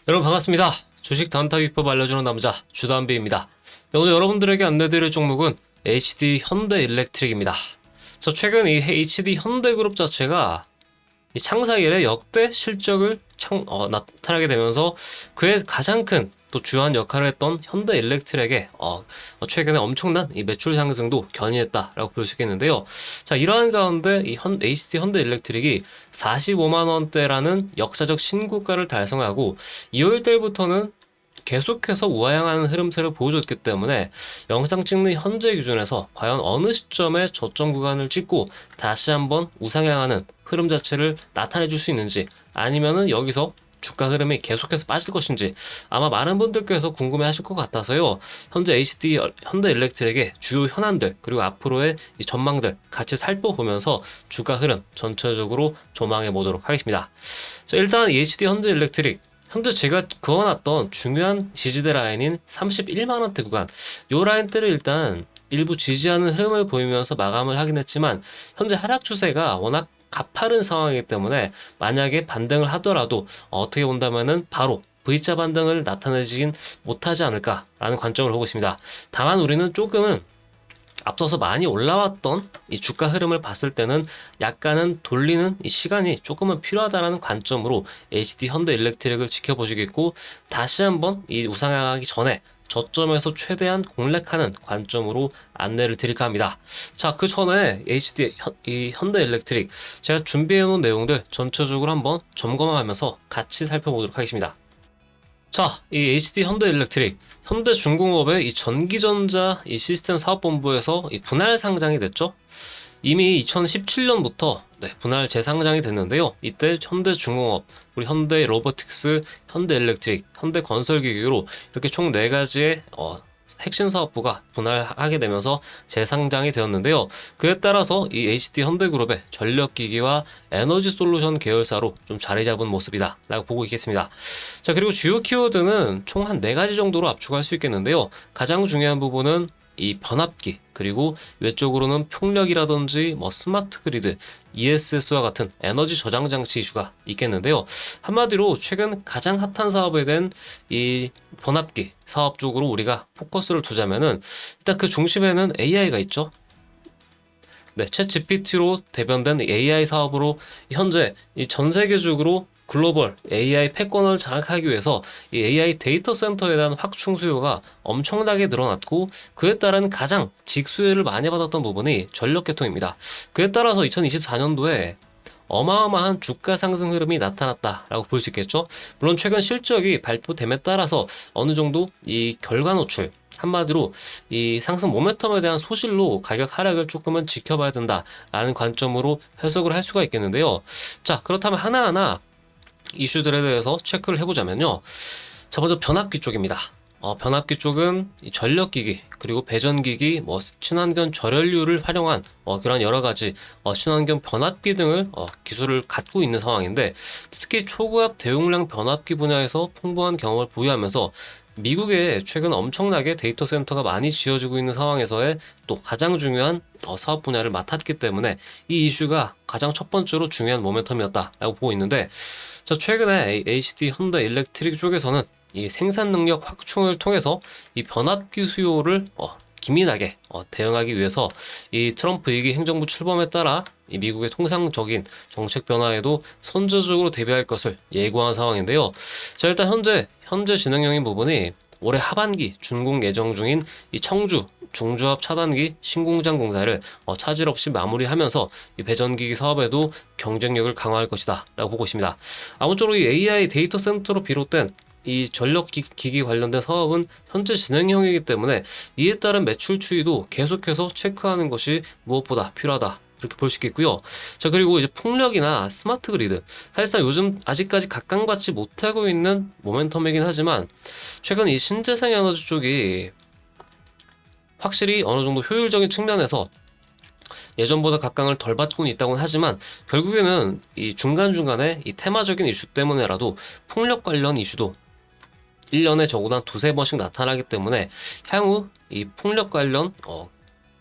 여러분 반갑습니다. 주식 단타 비법 알려주는 남자 주담비입니다. 네, 오늘 여러분들에게 안내드릴 종목은 HD 현대일렉트릭입니다. 최근 이 HD 현대그룹 자체가 이 창사 이래 역대 실적을 나타나게 되면서 그의 가장 큰 또 주요한 역할을 했던 현대일렉트릭에 최근에 엄청난 이 매출 상승도 견인했다라고 볼 수 있겠는데요. 자, 이러한 가운데 이 HD 현대일렉트릭이 45만 원대라는 역사적 신고가를 달성하고 2월 달부터는 계속해서 우하향하는 흐름세를 보여줬기 때문에 영상 찍는 현재 기준에서 과연 어느 시점에 저점 구간을 찍고 다시 한번 우상향하는 흐름 자체를 나타내 줄 수 있는지, 아니면은 여기서 주가 흐름이 계속해서 빠질 것인지 아마 많은 분들께서 궁금해 하실 것 같아서요. 현재 HD 현대일렉트릭의 주요 현안들 그리고 앞으로의 이 전망들 같이 살펴보면서 주가 흐름 전체적으로 조망해 보도록 하겠습니다. 자, 일단 HD 현대일렉트릭 현재 제가 그어놨던 중요한 지지대 라인인 31만원대 구간, 요 라인대를 일단 일부 지지하는 흐름을 보이면서 마감을 하긴 했지만 현재 하락 추세가 워낙 가파른 상황이기 때문에 만약에 반등을 하더라도 어떻게 본다면은 바로 V자 반등을 나타내지긴 못하지 않을까라는 관점을 보고 있습니다. 다만 우리는 조금은 앞서서 많이 올라왔던 이 주가 흐름을 봤을 때는 약간은 돌리는 이 시간이 조금은 필요하다라는 관점으로 HD 현대일렉트릭을 지켜보시겠고, 다시 한번 이 우상향하기 전에 저점에서 최대한 공략하는 관점으로 안내를 드릴까 합니다. 자, 그 전에 이 현대일렉트릭 제가 준비해 놓은 내용들 전체적으로 한번 점검하면서 같이 살펴보도록 하겠습니다. 자, 이 HD 현대일렉트릭, 현대중공업의 이 전기전자 이 시스템 사업본부에서 이 분할 상장이 됐죠. 이미 2017년부터 분할 재상장이 됐는데요. 이때 현대중공업, 우리 현대로보틱스, 현대일렉트릭, 현대건설기기로 이렇게 총 4가지의 핵심 사업부가 분할하게 되면서 재상장이 되었는데요. 그에 따라서 이 HD 현대그룹의 전력기기와 에너지 솔루션 계열사로 좀 자리 잡은 모습이다 라고 보고 있겠습니다. 자, 그리고 주요 키워드는 총 한 4가지 정도로 압축할 수 있겠는데요. 가장 중요한 부분은 이 변압기, 그리고 외적으로는 풍력이라든지 스마트 그리드, ESS와 같은 에너지 저장 장치 이슈가 있겠는데요. 한마디로 최근 가장 핫한 사업에 대한 이 변압기 사업 쪽으로 우리가 포커스를 두자면은 일단 그 중심에는 AI가 있죠. 네, 챗 GPT로 대변된 AI 사업으로 현재 이 전 세계적으로 글로벌 AI 패권을 장악하기 위해서 이 AI 데이터 센터에 대한 확충 수요가 엄청나게 늘어났고, 그에 따른 가장 직수혜를 많이 받았던 부분이 전력 계통입니다. 그에 따라서 2024년도에 어마어마한 주가 상승 흐름이 나타났다라고 볼 수 있겠죠. 물론 최근 실적이 발표됨에 따라서 어느 정도 이 결과 노출, 한마디로 이 상승 모멘텀에 대한 소실로 가격 하락을 조금은 지켜봐야 된다라는 관점으로 해석을 할 수가 있겠는데요. 자, 그렇다면 하나하나 이슈들에 대해서 체크를 해보자면요. 자, 먼저 변압기 쪽입니다. 변압기 쪽은 이 전력기기, 그리고 배전기기, 친환경 절연료를 활용한 그런 여러가지 친환경 변압기 등을 기술을 갖고 있는 상황인데, 특히 초고압 대용량 변압기 분야에서 풍부한 경험을 보유하면서 미국에 최근 엄청나게 데이터 센터가 많이 지어지고 있는 상황에서의 또 가장 중요한 사업 분야를 맡았기 때문에 이 이슈가 가장 첫 번째로 중요한 모멘텀이었다라고 보고 있는데, 자, 최근에 HD 현대일렉트릭 쪽에서는 이 생산 능력 확충을 통해서 이 변압기 수요를 기민하게 대응하기 위해서 이 트럼프 2기 행정부 출범에 따라 이 미국의 통상적인 정책 변화에도 선제적으로 대비할 것을 예고한 상황인데요. 자, 일단 현재 진행형인 부분이 올해 하반기 준공 예정 중인 이 청주 중조합 차단기 신공장 공사를 차질 없이 마무리하면서 이 배전기기 사업에도 경쟁력을 강화할 것이다 라고 보고 있습니다. 아무쪼록 이 AI 데이터 센터로 비롯된 이 전력기기 관련된 사업은 현재 진행형이기 때문에 이에 따른 매출 추이도 계속해서 체크하는 것이 무엇보다 필요하다, 이렇게 볼 수 있겠고요. 자, 그리고 이제 풍력이나 스마트 그리드, 사실상 요즘 아직까지 각광받지 못하고 있는 모멘텀이긴 하지만 최근 이 신재생 에너지 쪽이 확실히 어느 정도 효율적인 측면에서 예전보다 각광을 덜 받고는 있다고는 하지만, 결국에는 이 중간중간에 이 테마적인 이슈 때문에라도 풍력 관련 이슈도 1년에 적어도 한 두세 번씩 나타나기 때문에 향후 이 풍력 관련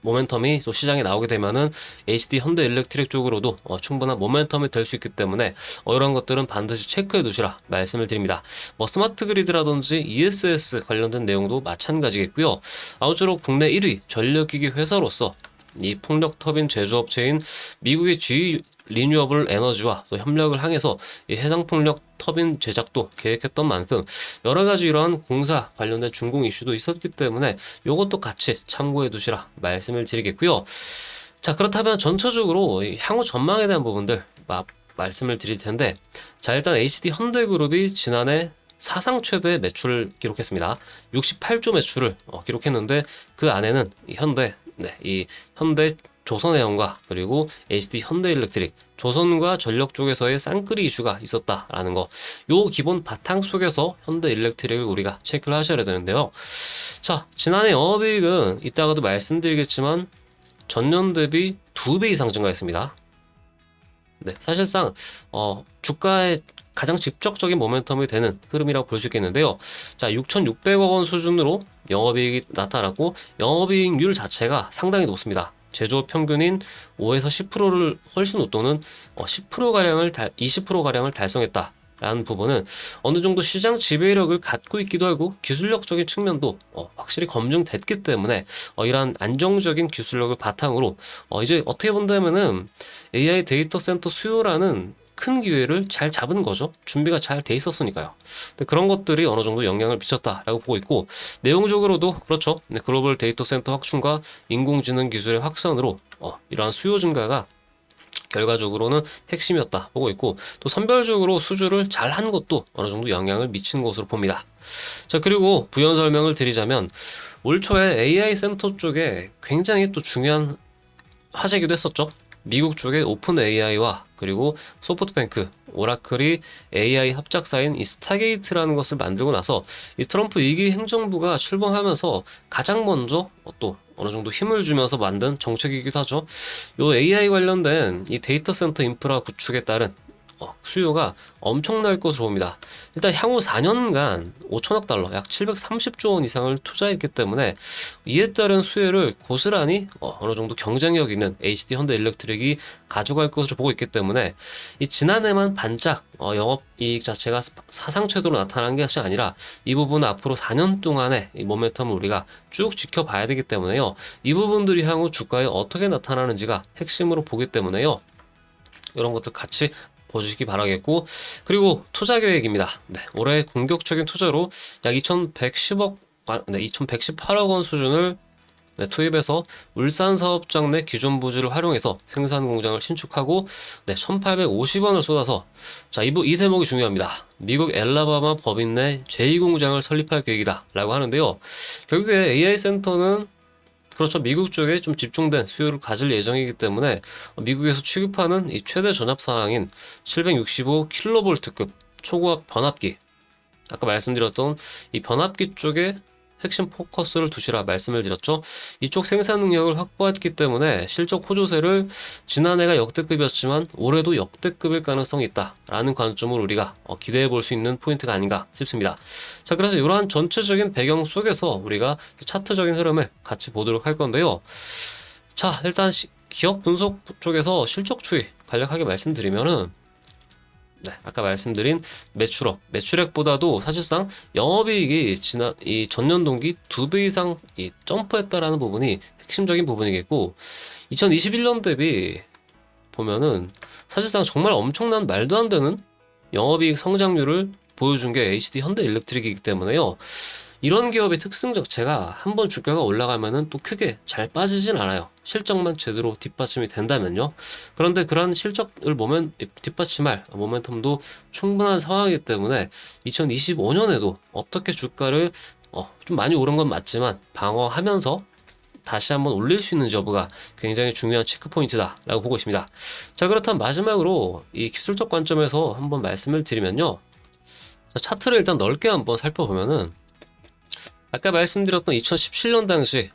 모멘텀이 또 시장에 나오게 되면은 HD 현대일렉트릭 쪽으로도 충분한 모멘텀이 될 수 있기 때문에 이런 것들은 반드시 체크해 두시라 말씀을 드립니다. 뭐 스마트 그리드라든지 ESS 관련된 내용도 마찬가지겠고요. 아무쪼록 국내 1위 전력기기 회사로서 이 풍력 터빈 제조업체인 미국의 GE 리뉴어블 에너지와 또 협력을 항해서 이 해상풍력 터빈 제작도 계획했던 만큼 여러 가지 이러한 공사 관련된 준공 이슈도 있었기 때문에 이것도 같이 참고해 두시라 말씀을 드리겠고요. 자, 그렇다면 전체적으로 이 향후 전망에 대한 부분들 말씀을 드릴 텐데, 자, 일단 HD 현대그룹이 지난해 사상 최대 매출을 기록했습니다. 68조 매출을 기록했는데 그 안에는 이 현대 조선해양과 그리고 HD 현대일렉트릭, 조선과 전력 쪽에서의 쌍끌이 이슈가 있었다라는 거, 요 기본 바탕 속에서 현대일렉트릭을 우리가 체크를 하셔야 되는데요. 자, 지난해 영업이익은 이따가도 말씀드리겠지만 전년 대비 2배 이상 증가했습니다. 네, 사실상 주가의 가장 직접적인 모멘텀이 되는 흐름이라고 볼 수 있겠는데요. 자, 6,600억 원 수준으로 영업이익이 나타났고 영업이익률 자체가 상당히 높습니다. 제조업 평균인 5에서 10%를 훨씬 웃도는 10%가량을 20%가량을 달성했다라는 부분은 어느 정도 시장 지배력을 갖고 있기도 하고 기술력적인 측면도 확실히 검증됐기 때문에 이러한 안정적인 기술력을 바탕으로 이제 어떻게 본다면은 AI 데이터 센터 수요라는 큰 기회를 잘 잡은 거죠. 준비가 잘 돼 있었으니까요. 근데 그런 것들이 어느 정도 영향을 미쳤다라고 보고 있고, 내용적으로도 그렇죠. 글로벌 데이터 센터 확충과 인공지능 기술의 확산으로 이러한 수요 증가가 결과적으로는 핵심이었다 보고 있고, 또 선별적으로 수주를 잘 한 것도 어느 정도 영향을 미친 것으로 봅니다. 자, 그리고 부연 설명을 드리자면 올 초에 AI 센터 쪽에 굉장히 또 중요한 화제기도 했었죠. 미국 쪽의 오픈 AI와 그리고 소프트뱅크, 오라클이 AI 합작사인 이 스타게이트라는 것을 만들고 나서 이 트럼프 2기 행정부가 출범하면서 가장 먼저 또 어느 정도 힘을 주면서 만든 정책이기도 하죠. 요 AI 관련된 이 데이터 센터 인프라 구축에 따른 수요가 엄청날 것으로 봅니다. 일단 향후 4년간 5천억 달러, 약 730조 원 이상을 투자했기 때문에 이에 따른 수혜를 고스란히 어느 정도 경쟁력 있는 HD 현대일렉트릭이 가져갈 것으로 보고 있기 때문에 이 지난해만 반짝 영업이익 자체가 사상 최대로 나타난 것이 아니라 이 부분은 앞으로 4년 동안의 이 모멘텀을 우리가 쭉 지켜봐야 되기 때문에요. 이 부분들이 향후 주가에 어떻게 나타나는지가 핵심으로 보기 때문에요. 이런 것들 같이 보시기 바라겠고, 그리고 투자 계획입니다. 네, 올해 공격적인 투자로 약 2,118억 원 수준을 투입해서 울산 사업장 내 기존 부지를 활용해서 생산 공장을 신축하고 1,850원을 쏟아서, 자, 이 대목이 중요합니다. 미국 엘라바마 법인 내 제2공장을 설립할 계획이다 라고 하는데요. 결국에 AI 센터는 그렇죠. 미국 쪽에 좀 집중된 수요를 가질 예정이기 때문에 미국에서 취급하는 이 최대 전압 사항인 765kV급 초고압 변압기, 아까 말씀드렸던 이 변압기 쪽에 핵심 포커스를 두시라 말씀을 드렸죠. 이쪽 생산 능력을 확보했기 때문에 실적 호조세를 지난해가 역대급이었지만 올해도 역대급일 가능성이 있다라는 관점으로 우리가 기대해 볼 수 있는 포인트가 아닌가 싶습니다. 자, 그래서 이러한 전체적인 배경 속에서 우리가 차트적인 흐름을 같이 보도록 할 건데요. 자, 일단 기업 분석 쪽에서 실적 추이 간략하게 말씀드리면은, 네, 아까 말씀드린 매출액보다도 사실상 영업이익이 이 전년 동기 2배 이상 점프했다라는 부분이 핵심적인 부분이겠고, 2021년 대비 보면은 사실상 정말 엄청난 말도 안 되는 영업이익 성장률을 보여준 게 HD 현대일렉트릭이기 때문에요. 이런 기업의 특성 자체가 한번 주가가 올라가면은 또 크게 잘 빠지진 않아요. 실적만 제대로 뒷받침이 된다면요. 그런데 그런 실적을 뒷받침할 모멘텀도 충분한 상황이기 때문에 2025년에도 어떻게 주가를 좀 많이 오른 건 맞지만 방어하면서 다시 한번 올릴 수 있는지 여부가 굉장히 중요한 체크포인트다라고 보고 있습니다. 자, 그렇다면 마지막으로 이 기술적 관점에서 한번 말씀을 드리면요. 자, 차트를 일단 넓게 한번 살펴보면은 아까 말씀드렸던 2017년 당시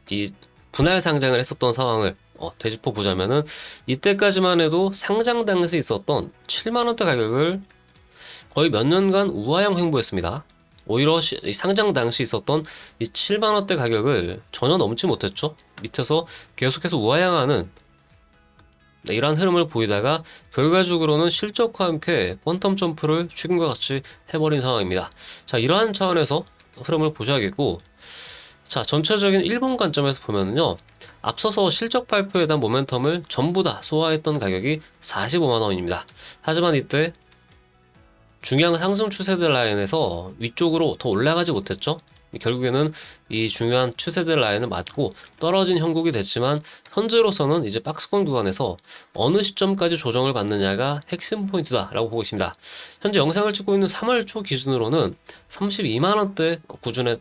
이 분할 상장을 했었던 상황을 되짚어 보자면은 이때까지만 해도 상장 당시에 있었던 7만원대 가격을 거의 몇 년간 우하형 횡보했습니다. 오히려 이 상장 당시 있었던 이 7만 원대 가격을 전혀 넘지 못했죠. 밑에서 계속해서 우하향하는 이러한 흐름을 보이다가 결과적으로는 실적과 함께 퀀텀 점프를 최근과 같이 해버린 상황입니다. 자, 이러한 차원에서 흐름을 보셔야겠고, 자, 전체적인 일본 관점에서 보면은요, 앞서서 실적 발표에 대한 모멘텀을 전부 다 소화했던 가격이 45만 원입니다. 하지만 이때 중요한 상승 추세대 라인에서 위쪽으로 더 올라가지 못했죠. 결국에는 이 중요한 추세대 라인을 맞고 떨어진 형국이 됐지만, 현재로서는 이제 박스권 구간에서 어느 시점까지 조정을 받느냐가 핵심 포인트다라고 보고 있습니다. 현재 영상을 찍고 있는 3월 초 기준으로는 32만 원대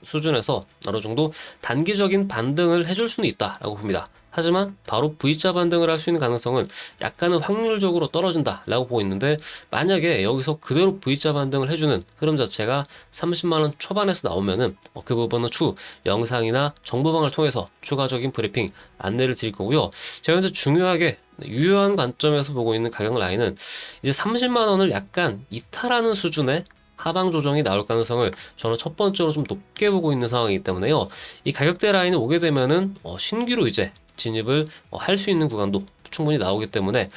수준에서 어느 정도 단기적인 반등을 해줄 수는 있다라고 봅니다. 하지만 바로 V자 반등을 할 수 있는 가능성은 약간은 확률적으로 떨어진다라고 보고 있는데, 만약에 여기서 그대로 V자 반등을 해주는 흐름 자체가 30만원 초반에서 나오면은 그 부분은 추후 영상이나 정보방을 통해서 추가적인 브리핑 안내를 드릴 거고요. 제가 현재 중요하게 유효한 관점에서 보고 있는 가격 라인은 이제 30만원을 약간 이탈하는 수준의 하방 조정이 나올 가능성을 저는 첫 번째로 좀 높게 보고 있는 상황이기 때문에요. 이 가격대 라인을 오게 되면은 신규로 이제 진입을 할 수 있는 구간도 충분히 나오기 때문에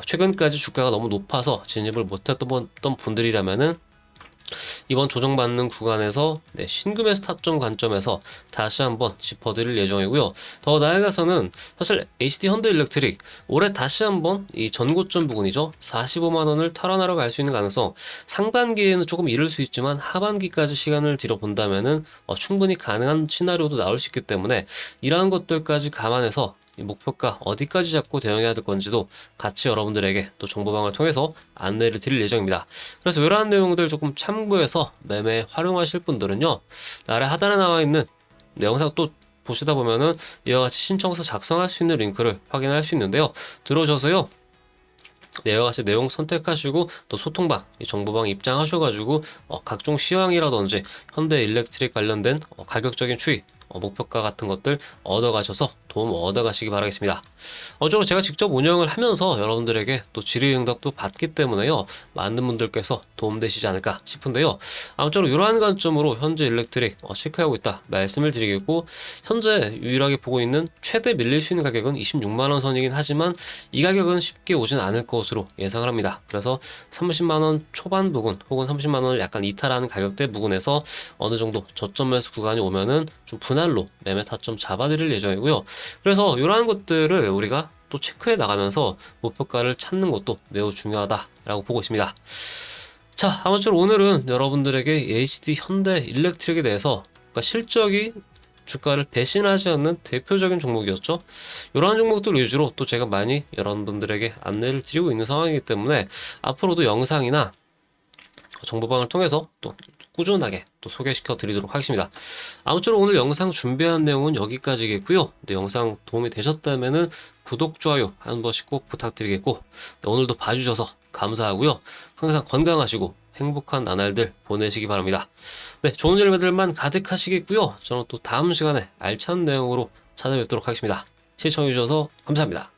최근까지 주가가 너무 높아서 진입을 못했던 분들이라면은 이번 조정받는 구간에서 신금의 스타점 관점에서 다시 한번 짚어드릴 예정이고요. 더 나아가서는 사실 HD 현대일렉트릭 올해 다시 한번 이 전고점 부근이죠, 45만 원을 탈환하러 갈 수 있는 가능성, 상반기에는 조금 이를 수 있지만 하반기까지 시간을 들여본다면은 충분히 가능한 시나리오도 나올 수 있기 때문에, 이러한 것들까지 감안해서 이 목표가 어디까지 잡고 대응해야 될 건지도 같이 여러분들에게 또 정보방을 통해서 안내를 드릴 예정입니다. 그래서 이러한 내용들 조금 참고해서 매매 활용하실 분들은요, 아래 하단에 나와 있는 영상 또 보시다 보면은 이와 같이 신청서 작성할 수 있는 링크를 확인할 수 있는데요. 들어오셔서요, 이와 같이 내용 선택하시고 또 소통방, 정보방 입장하셔가지고 각종 시황이라든지 현대일렉트릭 관련된 가격적인 추이, 목표가 같은 것들 얻어가셔서 도움 얻어가시기 바라겠습니다. 어쩌고 제가 직접 운영을 하면서 여러분들에게 또 질의응답도 받기 때문에요, 많은 분들께서 도움되시지 않을까 싶은데요. 아무쪼록 이러한 관점으로 현재 일렉트릭 체크하고 있다 말씀을 드리겠고, 현재 유일하게 보고 있는 최대 밀릴 수 있는 가격은 26만원 선이긴 하지만 이 가격은 쉽게 오진 않을 것으로 예상을 합니다. 그래서 30만원 초반 부근 혹은 30만원을 약간 이탈하는 가격대 부근에서 어느 정도 저점 매수 구간이 오면은 좀 분할로 매매 타점 잡아드릴 예정이고요. 그래서 이러한 것들을 우리가 또 체크해 나가면서 목표가를 찾는 것도 매우 중요하다라고 보고 있습니다. 자, 아무쪼록 오늘은 여러분들에게 HD 현대 일렉트릭에 대해서, 그러니까 실적이 주가를 배신하지 않는 대표적인 종목이었죠. 이러한 종목들 위주로 또 제가 많이 여러분들에게 안내를 드리고 있는 상황이기 때문에 앞으로도 영상이나 정보방을 통해서 또 꾸준하게 또 소개시켜 드리도록 하겠습니다. 아무쪼록 오늘 영상 준비한 내용은 여기까지겠고요. 영상 도움이 되셨다면은 구독, 좋아요 한 번씩 꼭 부탁드리겠고, 오늘도 봐주셔서 감사하고요. 항상 건강하시고 행복한 나날들 보내시기 바랍니다. 네, 좋은 일들만 가득하시겠고요. 저는 또 다음 시간에 알찬 내용으로 찾아뵙도록 하겠습니다. 시청해주셔서 감사합니다.